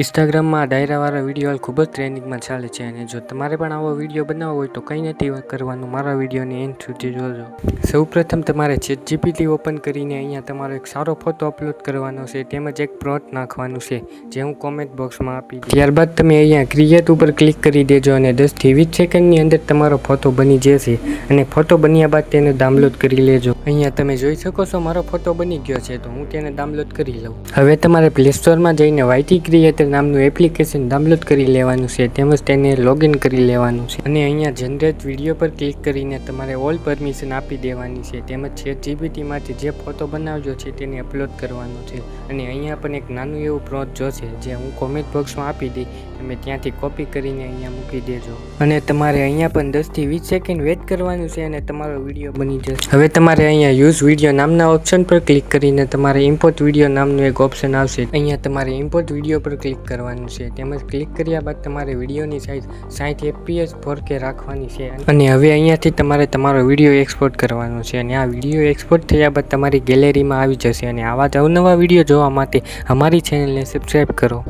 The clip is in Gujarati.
ઇન્સ્ટાગ્રામમાં ડાયરાવાળા વિડીયો હાલ ખૂબ જ ટ્રેન્ડિંગમાં ચાલે છે અને જો તમારે પણ આવો વિડીયો બનાવવો હોય તો કંઈ નથી કરવાનું, મારા વિડીયોની એન્ડ સુધી જોજો. સૌપ્રથમ તમારે ChatGPT ઓપન કરીને અહીંયા તમારો એક સારો ફોટો અપલોડ કરવાનો છે, તેમજ એક પ્રોમ્પ્ટ નાખવાનું છે જે હું કોમેન્ટ બોક્સમાં આપી દઈશ. ત્યારબાદ તમે અહીંયા ક્રિએટ ઉપર ક્લિક કરી દેજો અને 10 થી 20 સેકન્ડની અંદર તમારો ફોટો બની જશે અને ફોટો બન્યા બાદ તેને ડાઉનલોડ કરી લેજો. અહીંયા તમે જોઈ શકો છો મારો ફોટો બની ગયો છે, તો હું તેને ડાઉનલોડ કરી લઉં. હવે તમારે પ્લે સ્ટોરમાં જઈને YT ક્રિએટર નામનું એપ્લિકેશન ડાઉનલોડ કરી લેવાનું છે, તેમજ તેને લોગિન કરી લેવાનું છે અને અહીંયા જનરેટ વિડીયો પર ક્લિક કરીને તમારે ઓલ પરમિશન આપી દેવાની છે, તેમજ ChatGPT માંથી જે ફોટો બનાવજો છે તેને અપલોડ કરવાનો છે અને અહીંયા પણ એક નાનું એવું પ્રોમ્પ્ટ જોશે જે હું કોમેન્ટ બોક્સમાં આપી દઈ, તમે ત્યાંથી કોપી કરીને અહીંયા મૂકી દેજો અને તમારે અહીંયા પણ 10 થી 20 સેકન્ડ વેઇટ કરવાનું છે અને તમારો વિડીયો બની જશે. હવે તમારે અહીંયા યુઝ વિડીયો નામના ઓપ્શન પર ક્લિક કરીને તમારે ઇમ્પોર્ટ વિડીયો નામનું એક ઓપ્શન આવશે, અહીંયા તમારે ઇમ્પોર્ટ વિડીયો પર ક્લિક કરવાનું છે, તેમજ ક્લિક કર્યા બાદ તમારે વિડીયોની સાઇઝ 60 fps 4K રાખવાની છે અને હવે અહીંયાથી તમારે તમારો વિડીયો એક્સપોર્ટ કરવાનો છે અને આ વિડીયો એક્સપોર્ટ થયા બાદ તમારી ગેલેરીમાં આવી જશે અને આવા જ અવનવા વિડીયો જોવા માટે અમારી ચેનલને સબસ્ક્રાઈબ કરો.